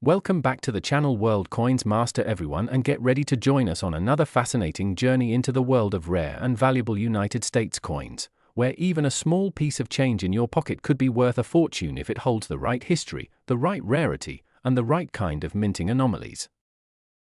Welcome back to the channel World Coins Master everyone, and get ready to join us on another fascinating journey into the world of rare and valuable United States coins, where even a small piece of change in your pocket could be worth a fortune if it holds the right history, the right rarity, and the right kind of minting anomalies.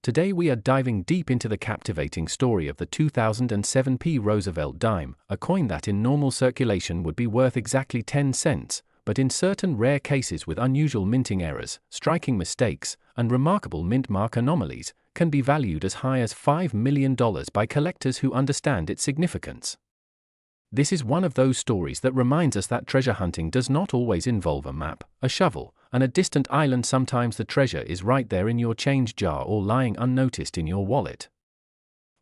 Today we are diving deep into the captivating story of the 2007 P. Roosevelt dime, a coin that in normal circulation would be worth exactly 10 cents, but in certain rare cases with unusual minting errors, striking mistakes, and remarkable mint mark anomalies, can be valued as high as $5 million by collectors who understand its significance. This is one of those stories that reminds us that treasure hunting does not always involve a map, a shovel, and a distant island. Sometimes the treasure is right there in your change jar or lying unnoticed in your wallet.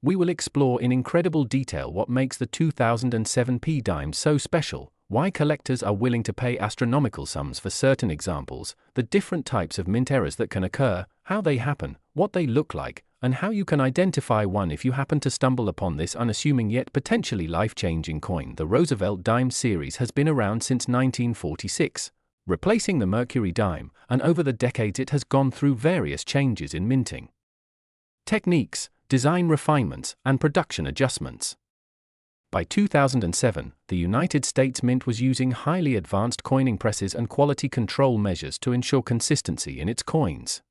We will explore in incredible detail what makes the 2007 P dime so special, why collectors are willing to pay astronomical sums for certain examples, the different types of mint errors that can occur, how they happen, what they look like, and how you can identify one if you happen to stumble upon this unassuming yet potentially life-changing coin. The Roosevelt dime series has been around since 1946, replacing the Mercury dime, and over the decades it has gone through various changes in minting techniques, design refinements, and production adjustments. By 2007, the United States Mint was using highly advanced coining presses and quality control measures to ensure consistency in its coins.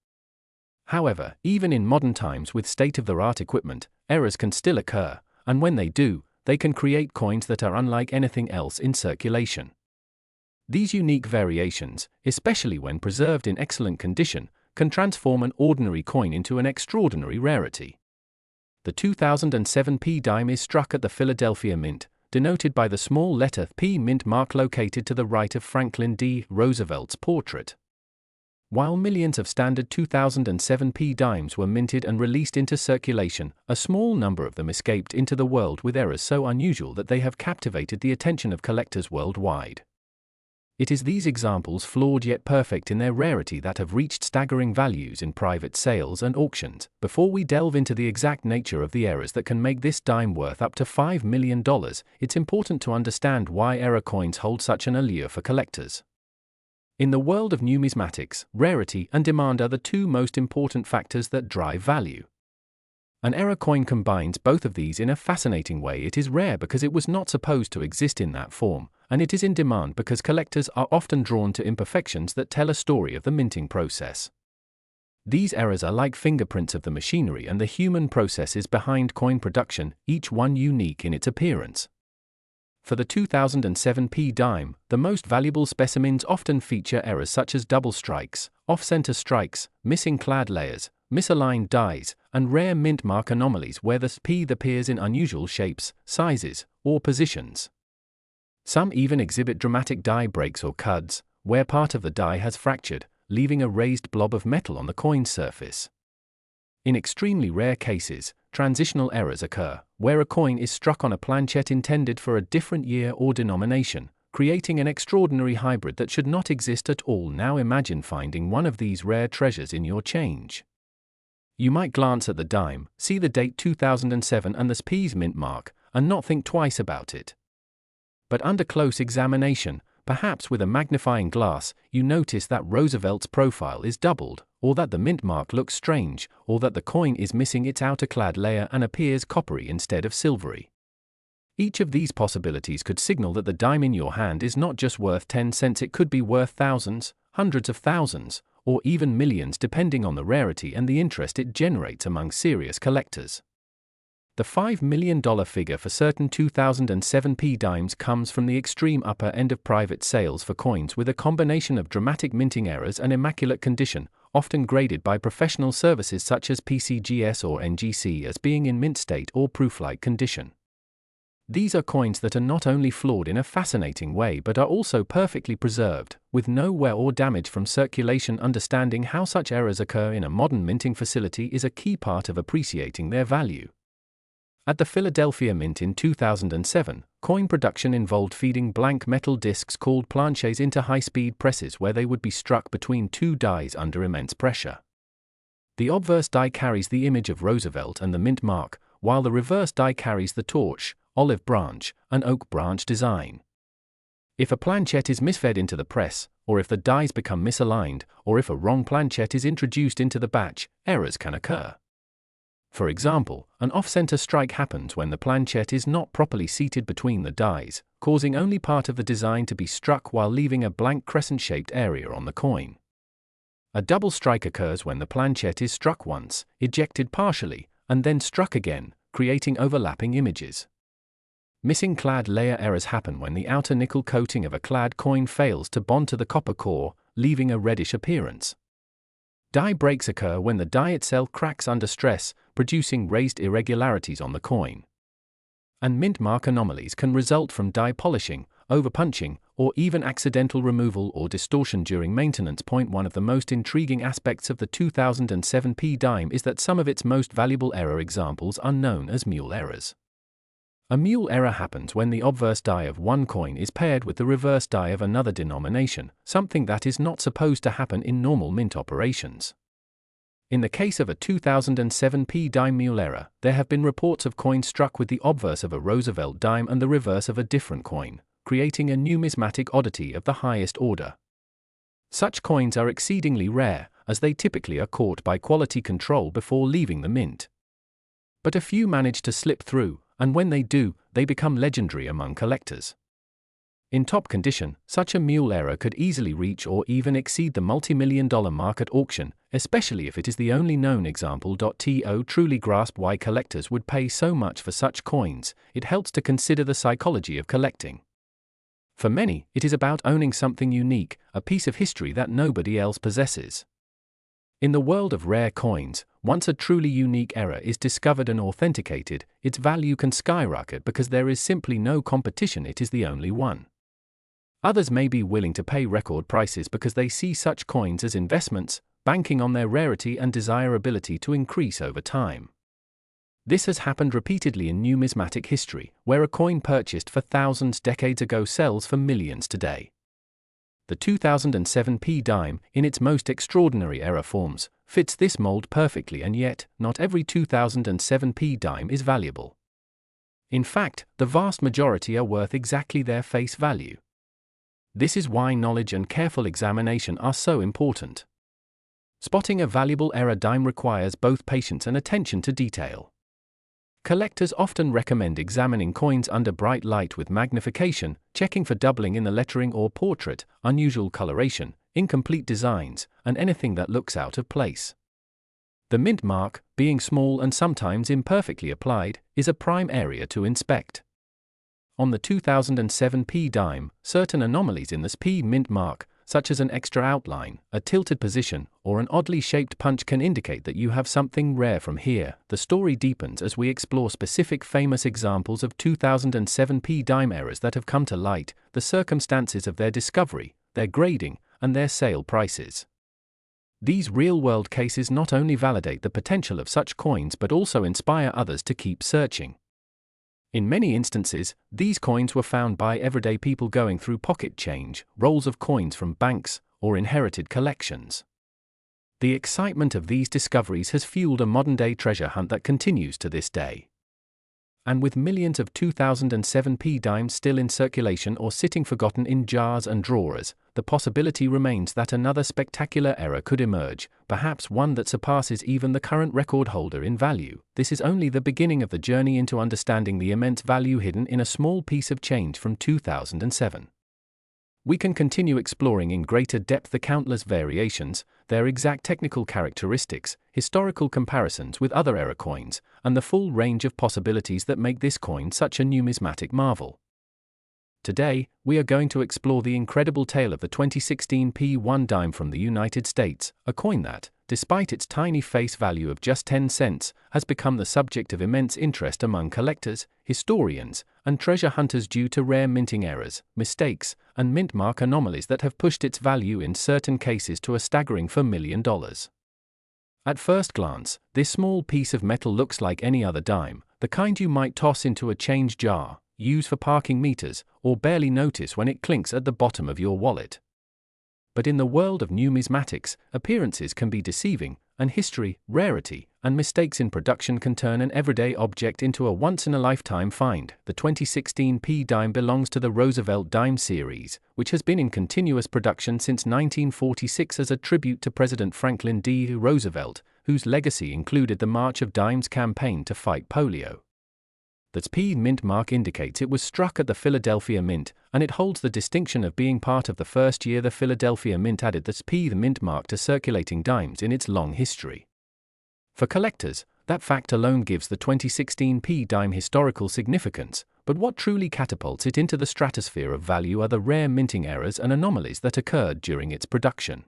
However, even in modern times with state-of-the-art equipment, errors can still occur, and when they do, they can create coins that are unlike anything else in circulation. These unique variations, especially when preserved in excellent condition, can transform an ordinary coin into an extraordinary rarity. The 2007 P dime is struck at the Philadelphia Mint, denoted by the small letter P mint mark located to the right of Franklin D. Roosevelt's portrait. While millions of standard 2007 P dimes were minted and released into circulation, a small number of them escaped into the world with errors so unusual that they have captivated the attention of collectors worldwide. It is these examples, flawed yet perfect in their rarity, that have reached staggering values in private sales and auctions. Before we delve into the exact nature of the errors that can make this dime worth up to $5 million, it's important to understand why error coins hold such an allure for collectors. In the world of numismatics, rarity and demand are the two most important factors that drive value. An error coin combines both of these in a fascinating way. It is rare because it was not supposed to exist in that form, and it is in demand because collectors are often drawn to imperfections that tell a story of the minting process. These errors are like fingerprints of the machinery and the human processes behind coin production, each one unique in its appearance. For the 2007 P dime, the most valuable specimens often feature errors such as double strikes, off-center strikes, missing clad layers, misaligned dies, and rare mint mark anomalies where the P appears in unusual shapes, sizes, or positions. Some even exhibit dramatic die breaks or cuds, where part of the die has fractured, leaving a raised blob of metal on the coin's surface. In extremely rare cases, transitional errors occur, where a coin is struck on a planchet intended for a different year or denomination, creating an extraordinary hybrid that should not exist at all. Now imagine finding one of these rare treasures in your change. You might glance at the dime, see the date 2007 and the P's mint mark, and not think twice about it. But under close examination, perhaps with a magnifying glass, you notice that Roosevelt's profile is doubled, or that the mint mark looks strange, or that the coin is missing its outer clad layer and appears coppery instead of silvery. Each of these possibilities could signal that the dime in your hand is not just worth 10 cents, it could be worth thousands, hundreds of thousands, or even millions, depending on the rarity and the interest it generates among serious collectors. The $5 million figure for certain 2007 P dimes comes from the extreme upper end of private sales for coins with a combination of dramatic minting errors and immaculate condition, often graded by professional services such as PCGS or NGC as being in mint state or proof-like condition. These are coins that are not only flawed in a fascinating way but are also perfectly preserved, with no wear or damage from circulation. Understanding how such errors occur in a modern minting facility is a key part of appreciating their value. At the Philadelphia Mint in 2007, coin production involved feeding blank metal discs called planchets into high-speed presses where they would be struck between two dies under immense pressure. The obverse die carries the image of Roosevelt and the mint mark, while the reverse die carries the torch, olive branch, and oak branch design. If a planchet is misfed into the press, or if the dies become misaligned, or if a wrong planchet is introduced into the batch, errors can occur. For example, an off-center strike happens when the planchet is not properly seated between the dies, causing only part of the design to be struck while leaving a blank crescent-shaped area on the coin. A double strike occurs when the planchet is struck once, ejected partially, and then struck again, creating overlapping images. Missing clad layer errors happen when the outer nickel coating of a clad coin fails to bond to the copper core, leaving a reddish appearance. Die breaks occur when the die itself cracks under stress, producing raised irregularities on the coin. And mint mark anomalies can result from die polishing, overpunching, or even accidental removal or distortion during maintenance. One of the most intriguing aspects of the 2007 P dime is that some of its most valuable error examples are known as mule errors. A mule error happens when the obverse die of one coin is paired with the reverse die of another denomination, something that is not supposed to happen in normal mint operations. In the case of a 2007 P dime mule error, there have been reports of coins struck with the obverse of a Roosevelt dime and the reverse of a different coin, creating a numismatic oddity of the highest order. Such coins are exceedingly rare, as they typically are caught by quality control before leaving the mint. But a few manage to slip through, and when they do, they become legendary among collectors. In top condition, such a mule error could easily reach or even exceed the multi-million-dollar mark at auction, especially if it is the only known example. To truly grasp why collectors would pay so much for such coins, it helps to consider the psychology of collecting. For many, it is about owning something unique, a piece of history that nobody else possesses. In the world of rare coins, once a truly unique error is discovered and authenticated, its value can skyrocket because there is simply no competition. It is the only one. Others may be willing to pay record prices because they see such coins as investments, banking on their rarity and desirability to increase over time. This has happened repeatedly in numismatic history, where a coin purchased for thousands decades ago sells for millions today. The 2007 P dime, in its most extraordinary error forms, fits this mold perfectly, and yet, not every 2007 P dime is valuable. In fact, the vast majority are worth exactly their face value. This is why knowledge and careful examination are so important. Spotting a valuable error dime requires both patience and attention to detail. Collectors often recommend examining coins under bright light with magnification, checking for doubling in the lettering or portrait, unusual coloration, incomplete designs, and anything that looks out of place. The mint mark, being small and sometimes imperfectly applied, is a prime area to inspect. On the 2007 P dime, certain anomalies in the P mint mark, such as an extra outline, a tilted position, or an oddly shaped punch, can indicate that you have something rare. From here, the story deepens as we explore specific famous examples of 2007 P dime errors that have come to light, the circumstances of their discovery, their grading, and their sale prices. These real-world cases not only validate the potential of such coins but also inspire others to keep searching. In many instances, these coins were found by everyday people going through pocket change, rolls of coins from banks, or inherited collections. The excitement of these discoveries has fueled a modern-day treasure hunt that continues to this day. And with millions of 2007 P dimes still in circulation or sitting forgotten in jars and drawers, the possibility remains that another spectacular error could emerge, perhaps one that surpasses even the current record holder in value. This is only the beginning of the journey into understanding the immense value hidden in a small piece of change from 2007. We can continue exploring in greater depth the countless variations, their exact technical characteristics, historical comparisons with other error coins, and the full range of possibilities that make this coin such a numismatic marvel. Today, we are going to explore the incredible tale of the 2016 P1 dime from the United States, a coin that, despite its tiny face value of just 10 cents, has become the subject of immense interest among collectors, historians, and treasure hunters due to rare minting errors, mistakes, and mint mark anomalies that have pushed its value in certain cases to a staggering $4 million. At first glance, this small piece of metal looks like any other dime, the kind you might toss into a change jar, use for parking meters, or barely notice when it clinks at the bottom of your wallet. but in the world of numismatics, appearances can be deceiving, and history, rarity, and mistakes in production can turn an everyday object into a once-in-a-lifetime find. The 2016 P dime belongs to the Roosevelt dime series, which has been in continuous production since 1946 as a tribute to President Franklin D. Roosevelt, whose legacy included the March of Dimes campaign to fight polio. The P mint mark indicates it was struck at the Philadelphia Mint, and it holds the distinction of being part of the first year the Philadelphia Mint added the P mint mark to circulating dimes in its long history. For collectors, that fact alone gives the 2016 P dime historical significance, but what truly catapults it into the stratosphere of value are the rare minting errors and anomalies that occurred during its production.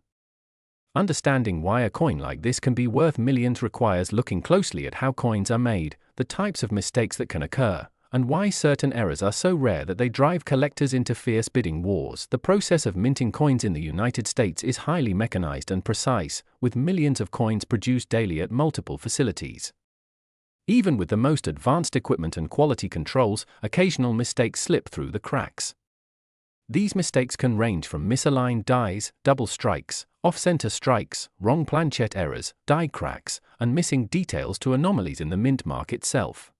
Understanding why a coin like this can be worth millions requires looking closely at how coins are made, the types of mistakes that can occur, and why certain errors are so rare that they drive collectors into fierce bidding wars. The process of minting coins in the United States is highly mechanized and precise, with millions of coins produced daily at multiple facilities. Even with the most advanced equipment and quality controls, occasional mistakes slip through the cracks. These mistakes can range from misaligned dies, double strikes, off-center strikes, wrong planchet errors, die cracks, and missing details to anomalies in the mint mark itself.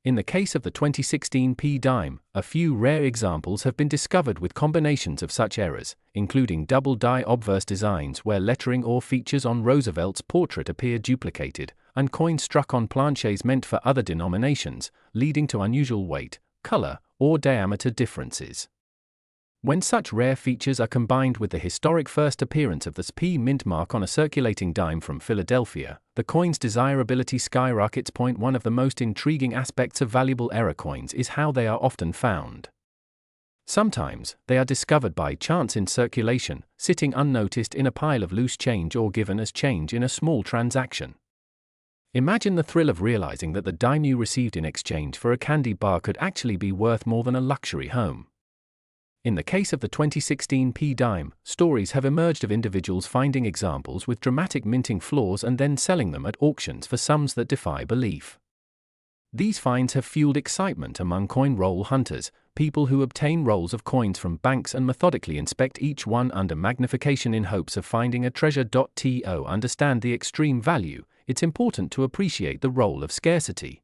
In the case of the 2016 P dime, a few rare examples have been discovered with combinations of such errors, including double die obverse designs where lettering or features on Roosevelt's portrait appear duplicated, and coins struck on planchets meant for other denominations, leading to unusual weight, color, or diameter differences. When such rare features are combined with the historic first appearance of the P mint mark on a circulating dime from Philadelphia, the coin's desirability skyrockets. One of the most intriguing aspects of valuable error coins is how they are often found. Sometimes, they are discovered by chance in circulation, sitting unnoticed in a pile of loose change or given as change in a small transaction. Imagine the thrill of realizing that the dime you received in exchange for a candy bar could actually be worth more than a luxury home. In the case of the 2016 P dime, stories have emerged of individuals finding examples with dramatic minting flaws and then selling them at auctions for sums that defy belief. These finds have fueled excitement among coin roll hunters, people who obtain rolls of coins from banks and methodically inspect each one under magnification in hopes of finding a treasure. To understand the extreme value, it's important to appreciate the role of scarcity.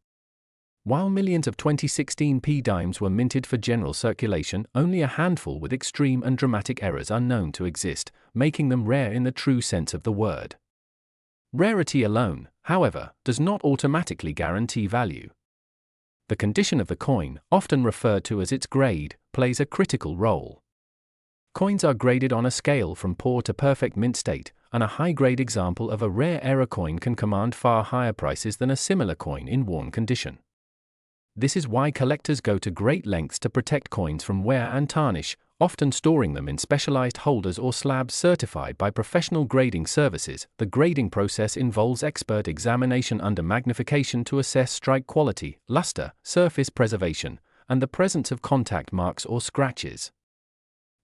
While millions of 2016 P dimes were minted for general circulation, only a handful with extreme and dramatic errors are known to exist, making them rare in the true sense of the word. Rarity alone, however, does not automatically guarantee value. The condition of the coin, often referred to as its grade, plays a critical role. Coins are graded on a scale from poor to perfect mint state, and a high-grade example of a rare error coin can command far higher prices than a similar coin in worn condition. This is why collectors go to great lengths to protect coins from wear and tarnish, often storing them in specialized holders or slabs certified by professional grading services. The grading process involves expert examination under magnification to assess strike quality, luster, surface preservation, and the presence of contact marks or scratches.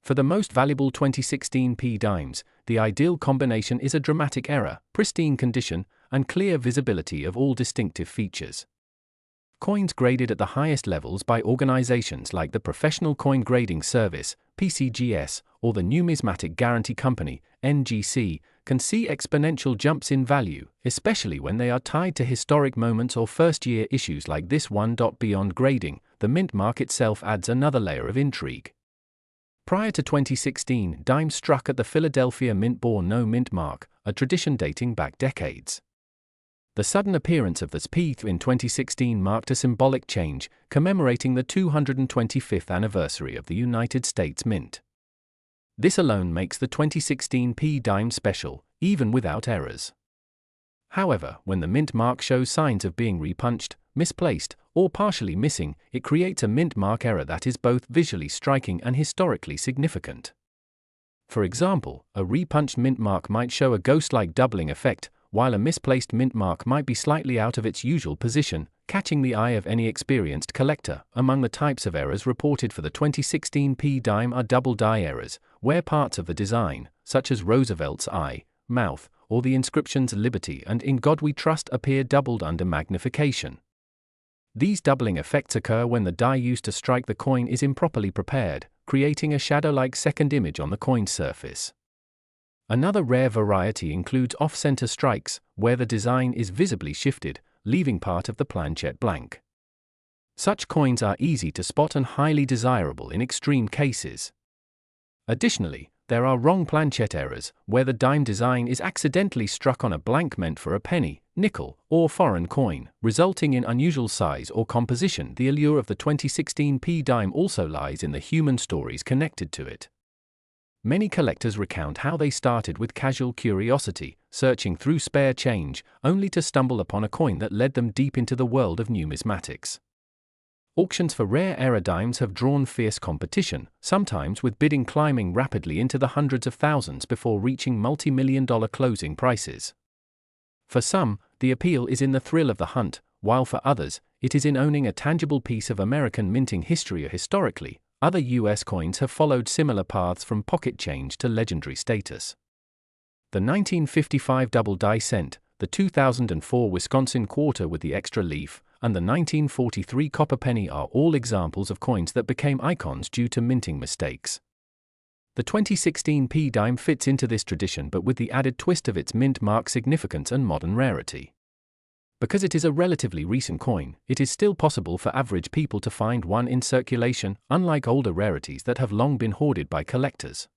For the most valuable 2016 P dimes, the ideal combination is a dramatic error, pristine condition, and clear visibility of all distinctive features. Coins graded at the highest levels by organizations like the Professional Coin Grading Service, PCGS, or the Numismatic Guarantee Company, NGC, can see exponential jumps in value, especially when they are tied to historic moments or first-year issues like this one. Beyond grading, the mint mark itself adds another layer of intrigue. Prior to 2016, dimes struck at the Philadelphia Mint bore no mint mark, a tradition dating back decades. The sudden appearance of the P in 2016 marked a symbolic change, commemorating the 225th anniversary of the United States Mint. This alone makes the 2016 P dime special, even without errors. However, when the mint mark shows signs of being repunched, misplaced, or partially missing, it creates a mint mark error that is both visually striking and historically significant. For example, a repunched mint mark might show a ghost-like doubling effect, while a misplaced mint mark might be slightly out of its usual position, catching the eye of any experienced collector. Among the types of errors reported for the 2016 P dime are double die errors, where parts of the design, such as Roosevelt's eye, mouth, or the inscriptions Liberty and In God We Trust appear doubled under magnification. These doubling effects occur when the die used to strike the coin is improperly prepared, creating a shadow-like second image on the coin's surface. Another rare variety includes off-center strikes, where the design is visibly shifted, leaving part of the planchet blank. Such coins are easy to spot and highly desirable in extreme cases. Additionally, there are wrong planchet errors, where the dime design is accidentally struck on a blank meant for a penny, nickel, or foreign coin, resulting in unusual size or composition. The allure of the 2016 P dime also lies in the human stories connected to it. Many collectors recount how they started with casual curiosity, searching through spare change, only to stumble upon a coin that led them deep into the world of numismatics. Auctions for rare era dimes have drawn fierce competition, sometimes with bidding climbing rapidly into the hundreds of thousands before reaching multi-million-dollar closing prices. For some, the appeal is in the thrill of the hunt, while for others, it is in owning a tangible piece of American minting history. Historically, other U.S. coins have followed similar paths from pocket change to legendary status. The 1955 double die cent, the 2004 Wisconsin quarter with the extra leaf, and the 1943 copper penny are all examples of coins that became icons due to minting mistakes. The 2016 P dime fits into this tradition, but with the added twist of its mint mark significance and modern rarity. Because it is a relatively recent coin, it is still possible for average people to find one in circulation, unlike older rarities that have long been hoarded by collectors.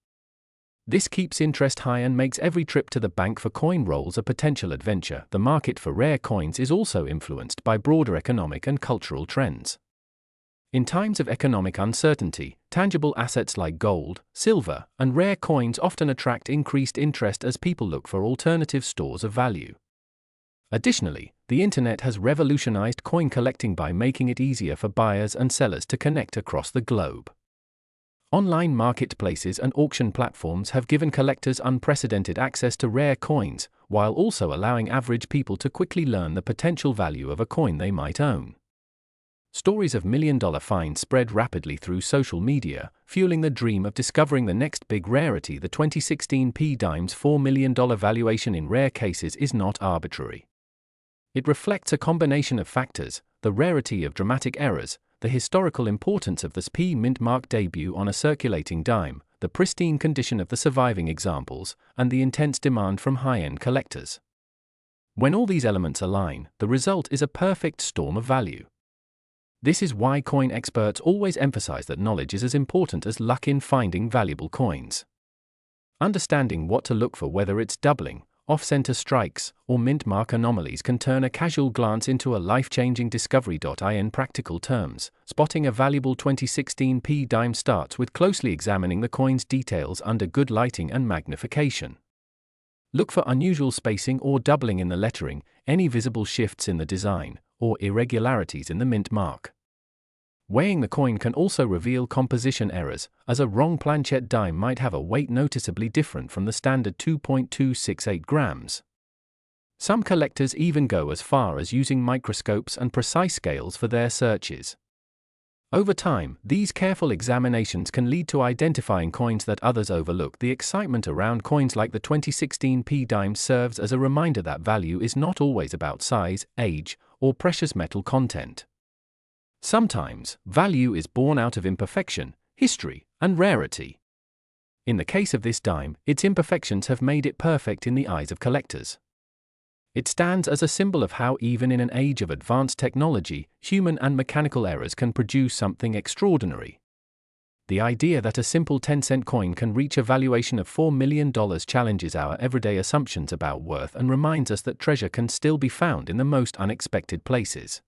This keeps interest high and makes every trip to the bank for coin rolls a potential adventure. The market for rare coins is also influenced by broader economic and cultural trends. In times of economic uncertainty, tangible assets like gold, silver, and rare coins often attract increased interest as people look for alternative stores of value. Additionally, the internet has revolutionized coin collecting by making it easier for buyers and sellers to connect across the globe. Online marketplaces and auction platforms have given collectors unprecedented access to rare coins, while also allowing average people to quickly learn the potential value of a coin they might own. Stories of million-dollar finds spread rapidly through social media, fueling the dream of discovering the next big rarity. The 2016 P dime's $4 million valuation in rare cases is not arbitrary. It reflects a combination of factors: the rarity of dramatic errors, the historical importance of the P mint mark debut on a circulating dime, the pristine condition of the surviving examples, and the intense demand from high-end collectors. When all these elements align, the result is a perfect storm of value. This is why coin experts always emphasize that knowledge is as important as luck in finding valuable coins. Understanding what to look for, whether it's doubling, off-center strikes, or mint mark anomalies, can turn a casual glance into a life-changing discovery. In practical terms, spotting a valuable 2016 P dime starts with closely examining the coin's details under good lighting and magnification. Look for unusual spacing or doubling in the lettering, any visible shifts in the design, or irregularities in the mint mark. Weighing the coin can also reveal composition errors, as a wrong planchet dime might have a weight noticeably different from the standard 2.268 grams. Some collectors even go as far as using microscopes and precise scales for their searches. Over time, these careful examinations can lead to identifying coins that others overlook. The excitement around coins like the 2016 P dime serves as a reminder that value is not always about size, age, or precious metal content. Sometimes, value is born out of imperfection, history, and rarity. In the case of this dime, its imperfections have made it perfect in the eyes of collectors. It stands as a symbol of how, even in an age of advanced technology, human and mechanical errors can produce something extraordinary. The idea that a simple 10-cent coin can reach a valuation of $4 million challenges our everyday assumptions about worth and reminds us that treasure can still be found in the most unexpected places.